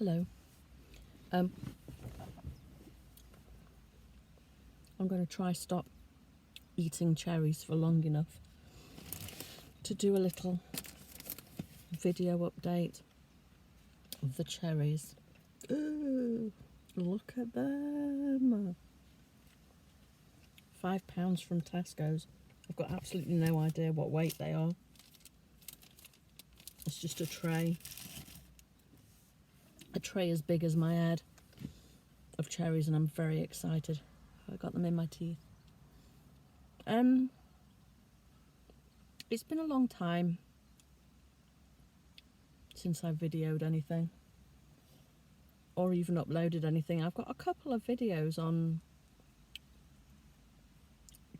Hello. I'm going to try stop eating cherries for long enough to do a little video update of the cherries. Ooh, look at them. £5 from Tesco's. I've got absolutely no idea what weight they are. It's just a tray. A tray as big as my head of cherries, and I'm very excited. I got them in my teeth. It's been a long time since I've videoed anything or even uploaded anything. I've got a couple of videos on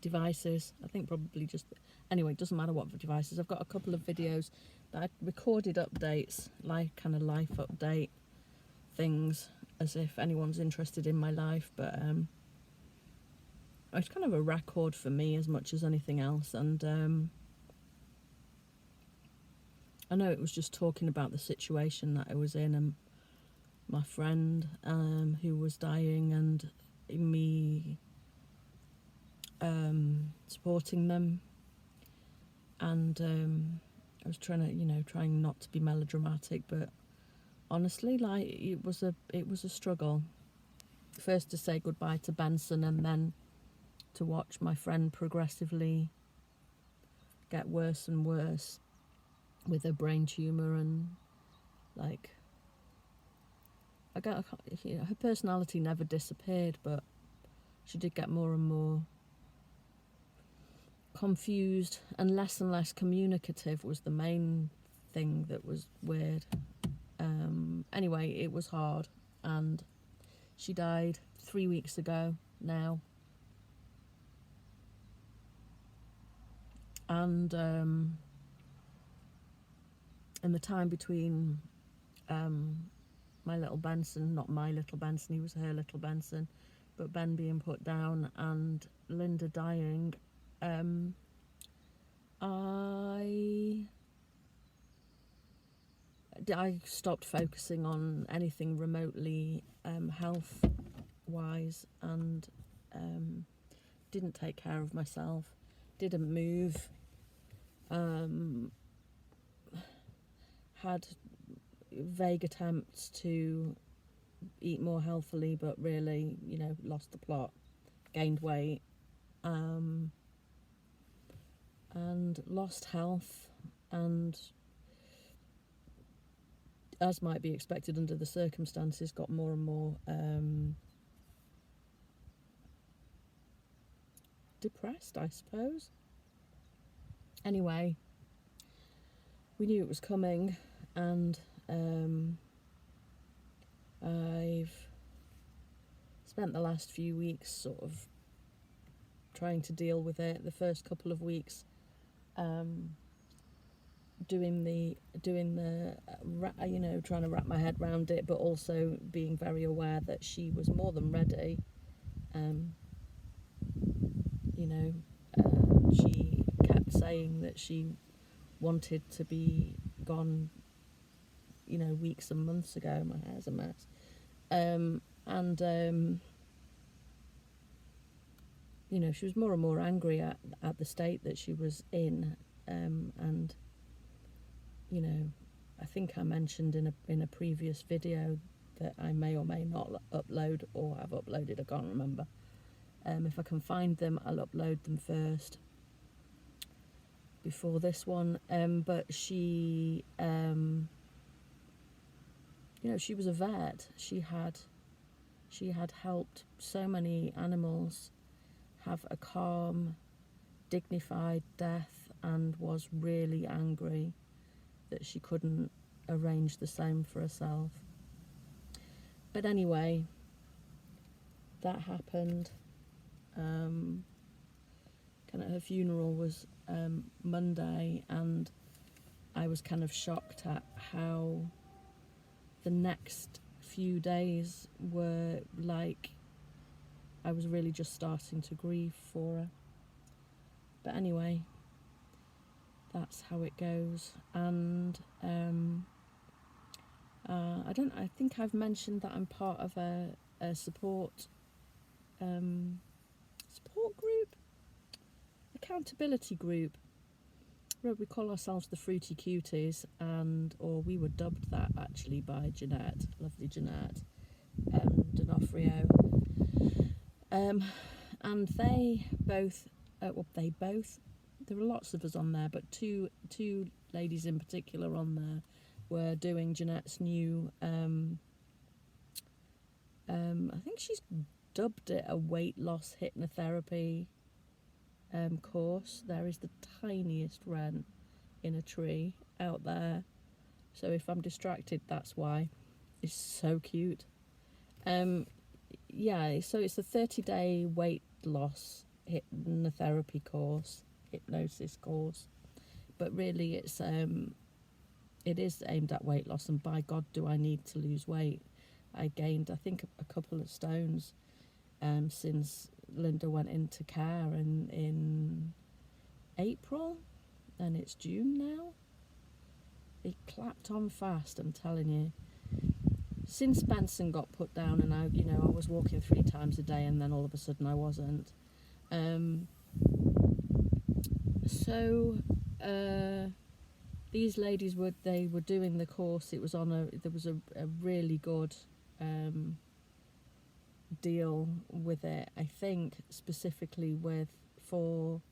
devices. I think probably just, anyway, it doesn't matter what devices. I've got a couple of videos that I recorded updates, like kind of life update things, as if anyone's interested in my life, but it's kind of a record for me as much as anything else. And I know it was just talking about the situation that I was in, and my friend who was dying, and me supporting them, and I was trying not to be melodramatic, but honestly, like, it was a struggle. First to say goodbye to Benson, and then to watch my friend progressively get worse and worse with her brain tumour, and like, her personality never disappeared, but she did get more and more confused, and less communicative was the main thing that was weird. Anyway, it was hard, and she died 3 weeks ago now. And in the time between my little Benson, not my little Benson, he was her little Benson, but Ben being put down and Linda dying, I stopped focusing on anything remotely health wise, and didn't take care of myself, didn't move, had vague attempts to eat more healthily, but really, lost the plot, gained weight, and lost health, and, as might be expected under the circumstances, got more and more depressed, I suppose. Anyway, we knew it was coming, and I've spent the last few weeks sort of trying to deal with it. The first couple of weeks doing the trying to wrap my head around it, but also being very aware that she was more than ready. She kept saying that she wanted to be gone, weeks and months ago. My hair's a mess. She was more and more angry at the state that she was in, and I think I mentioned in a previous video that I may or may not upload, or have uploaded, I can't remember. If I can find them, I'll upload them first before this one. But she, she was a vet. She had helped so many animals have a calm, dignified death, and was really angry that she couldn't arrange the same for herself. But anyway, that happened. Her funeral was Monday, and I was kind of shocked at how the next few days were like I was really just starting to grieve for her. But anyway, that's how it goes. And I think I've mentioned that I'm part of a support group, accountability group, where we call ourselves the Fruity Cuties, or we were dubbed that actually by Jeanette, lovely Jeanette D'Onofrio. And they both, there were lots of us on there, but two ladies in particular on there were doing Jeanette's new, I think she's dubbed it a weight loss hypnotherapy course. There is the tiniest wren in a tree out there, so if I'm distracted, that's why. It's so cute. Yeah, so it's a 30-day weight loss hypnotherapy course, hypnosis course, but really it is aimed at weight loss, and by God do I need to lose weight. I gained, I think, a couple of stones since Linda went into care in April, and it's June now. It clapped on fast, I'm telling you. Since Benson got put down, and I was walking 3 times a day, and then all of a sudden I wasn't. These ladies were doing the course. It was there was a really good deal with it, I think, specifically for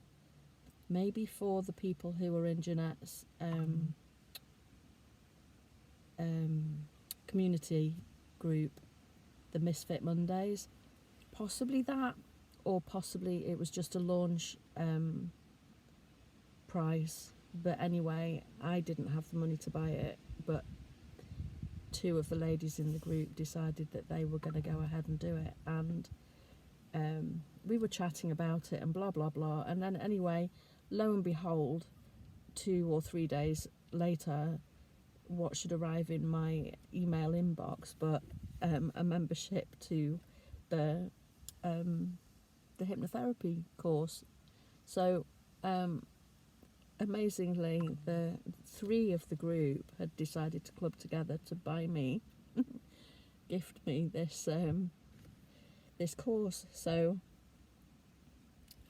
the people who were in Jeanette's community group, the MsFit Mondays. Possibly that, or possibly it was just a launch price. But anyway, I didn't have the money to buy it, but 2 of the ladies in the group decided that they were going to go ahead and do it, and we were chatting about it and blah blah blah, and then anyway, lo and behold, 2 or 3 days later, what should arrive in my email inbox but a membership to the hypnotherapy course. So amazingly, the 3 of the group had decided to club together to buy me, gift me this course. So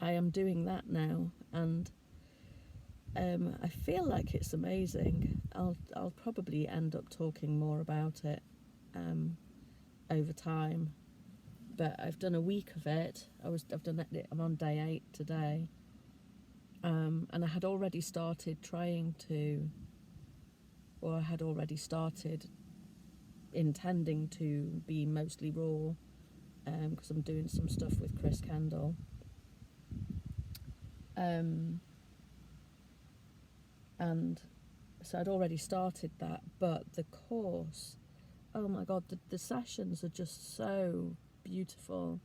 I am doing that now, and I feel like it's amazing. I'll probably end up talking more about it over time, but I've done a week of it. I'm on day 8 today, and I had already started intending to be mostly raw, because I'm doing some stuff with Chris Kendall. And so I'd already started that, but the course, oh my God, the sessions are just so beautiful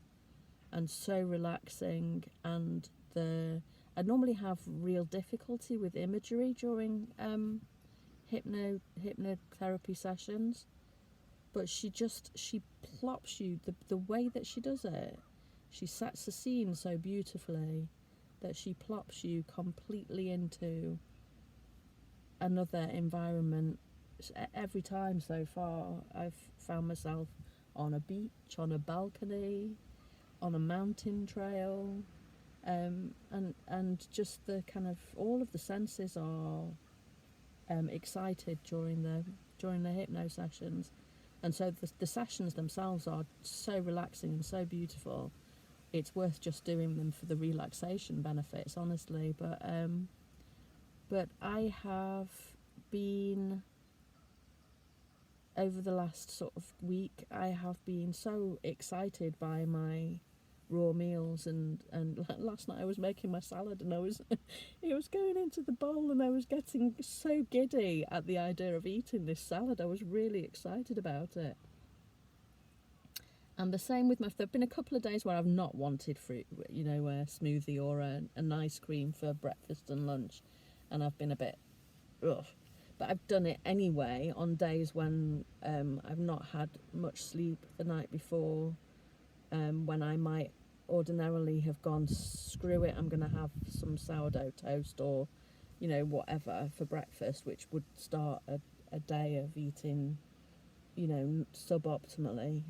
and so relaxing, and I normally have real difficulty with imagery during hypnotherapy sessions, but she plops you, the way that she does it, she sets the scene so beautifully that she plops you completely into another environment. Every time so far, I've found myself on a beach, on a balcony, on a mountain trail, and just the kind of, all of the senses are excited during the hypno sessions, and so the sessions themselves are so relaxing and so beautiful. It's worth just doing them for the relaxation benefits, honestly. But I have been, over the last sort of week, I have been so excited by my raw meals, and last night I was making my salad, and it was going into the bowl, and I was getting so giddy at the idea of eating this salad. I was really excited about it. And the same with there've been a couple of days where I've not wanted fruit, a smoothie or an ice cream for breakfast and lunch, and I've been a bit ugh. But I've done it anyway on days when I've not had much sleep the night before, when I might ordinarily have gone, screw it, I'm going to have some sourdough toast or, whatever for breakfast, which would start a day of eating you know, suboptimally.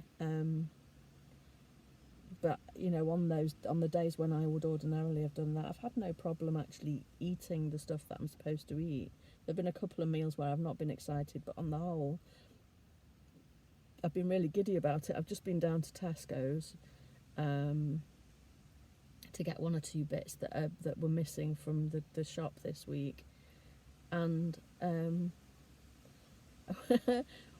But, you know, on the days when I would ordinarily have done that, I've had no problem actually eating the stuff that I'm supposed to eat. There have been a couple of meals where I've not been excited, but on the whole, I've been really giddy about it. I've just been down to Tesco's to get one or two bits that were missing from the shop this week, and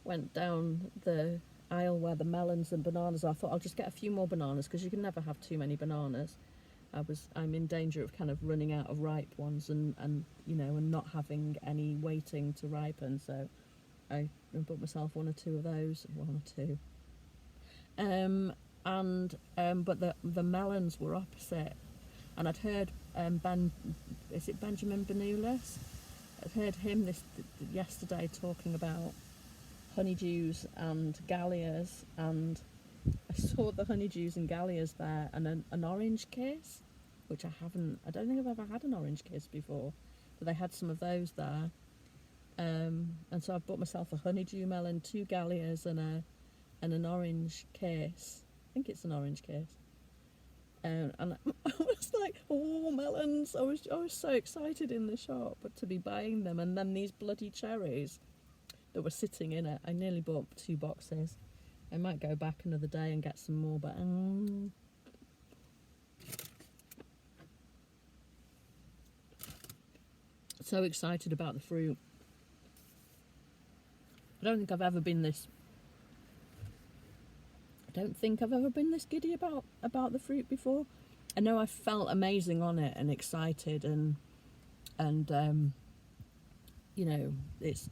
went down the aisle where the melons and bananas are. I thought I'll just get a few more bananas because you can never have too many bananas. I'm in danger of kind of running out of ripe ones and you know, and not having any waiting to ripen, so I bought myself one or two of those. But the melons were opposite, and I'd heard is it Benjamin Benulis? I'd heard him yesterday talking about honeydews and gallias, and I saw the honeydews and gallias there, and an orange kiss, which I don't think I've ever had an orange kiss before, but they had some of those there. And so I've bought myself a honeydew melon, 2 gallias, and an orange kiss. I think it's an orange kiss. And I was like, oh, melons! I was so excited in the shop to be buying them, and then these bloody cherries that were sitting in it. I nearly bought 2 boxes. I might go back another day and get some more, but so excited about the fruit. I don't think I've ever been this giddy about the fruit before. I know I felt amazing on it and excited and you know, it's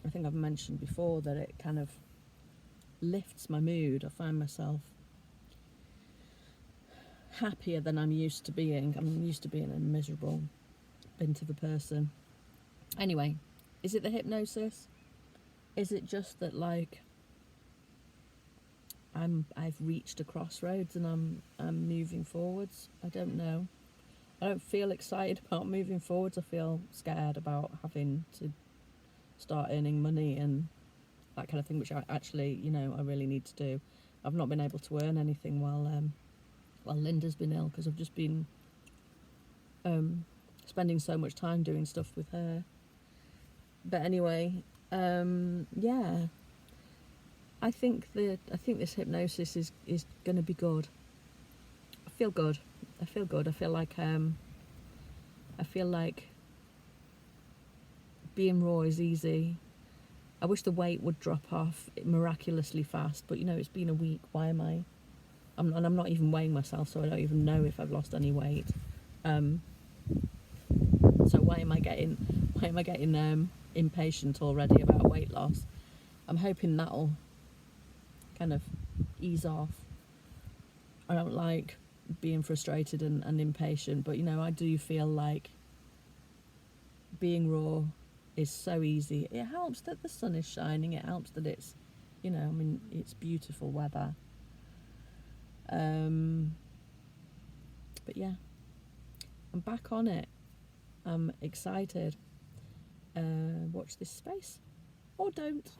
I think I've mentioned before that it kind of lifts my mood. I find myself happier than I'm used to being. I'm used to being a miserable bint of a person. Anyway, is it the hypnosis? Is it just that, like, I've reached a crossroads and I'm moving forwards? I don't know. I don't feel excited about moving forwards. I feel scared about having to start earning money and that kind of thing, which I actually, you know, I really need to do. I've not been able to earn anything while Linda's been ill, because I've just been spending so much time doing stuff with her. But anyway, yeah, I think this hypnosis is going to be good. I feel good. I feel like being raw is easy. I wish the weight would drop off miraculously fast, but you know, it's been a week. Why am I? I'm not even weighing myself, so I don't even know if I've lost any weight. So why am I getting impatient already about weight loss? I'm hoping that'll kind of ease off. I don't like being frustrated and impatient, but you know, I do feel like being raw is so easy. It helps that the sun is shining. It helps that it's, you know, I mean, it's beautiful weather. But yeah, I'm back on it. I'm excited. Watch this space, or don't.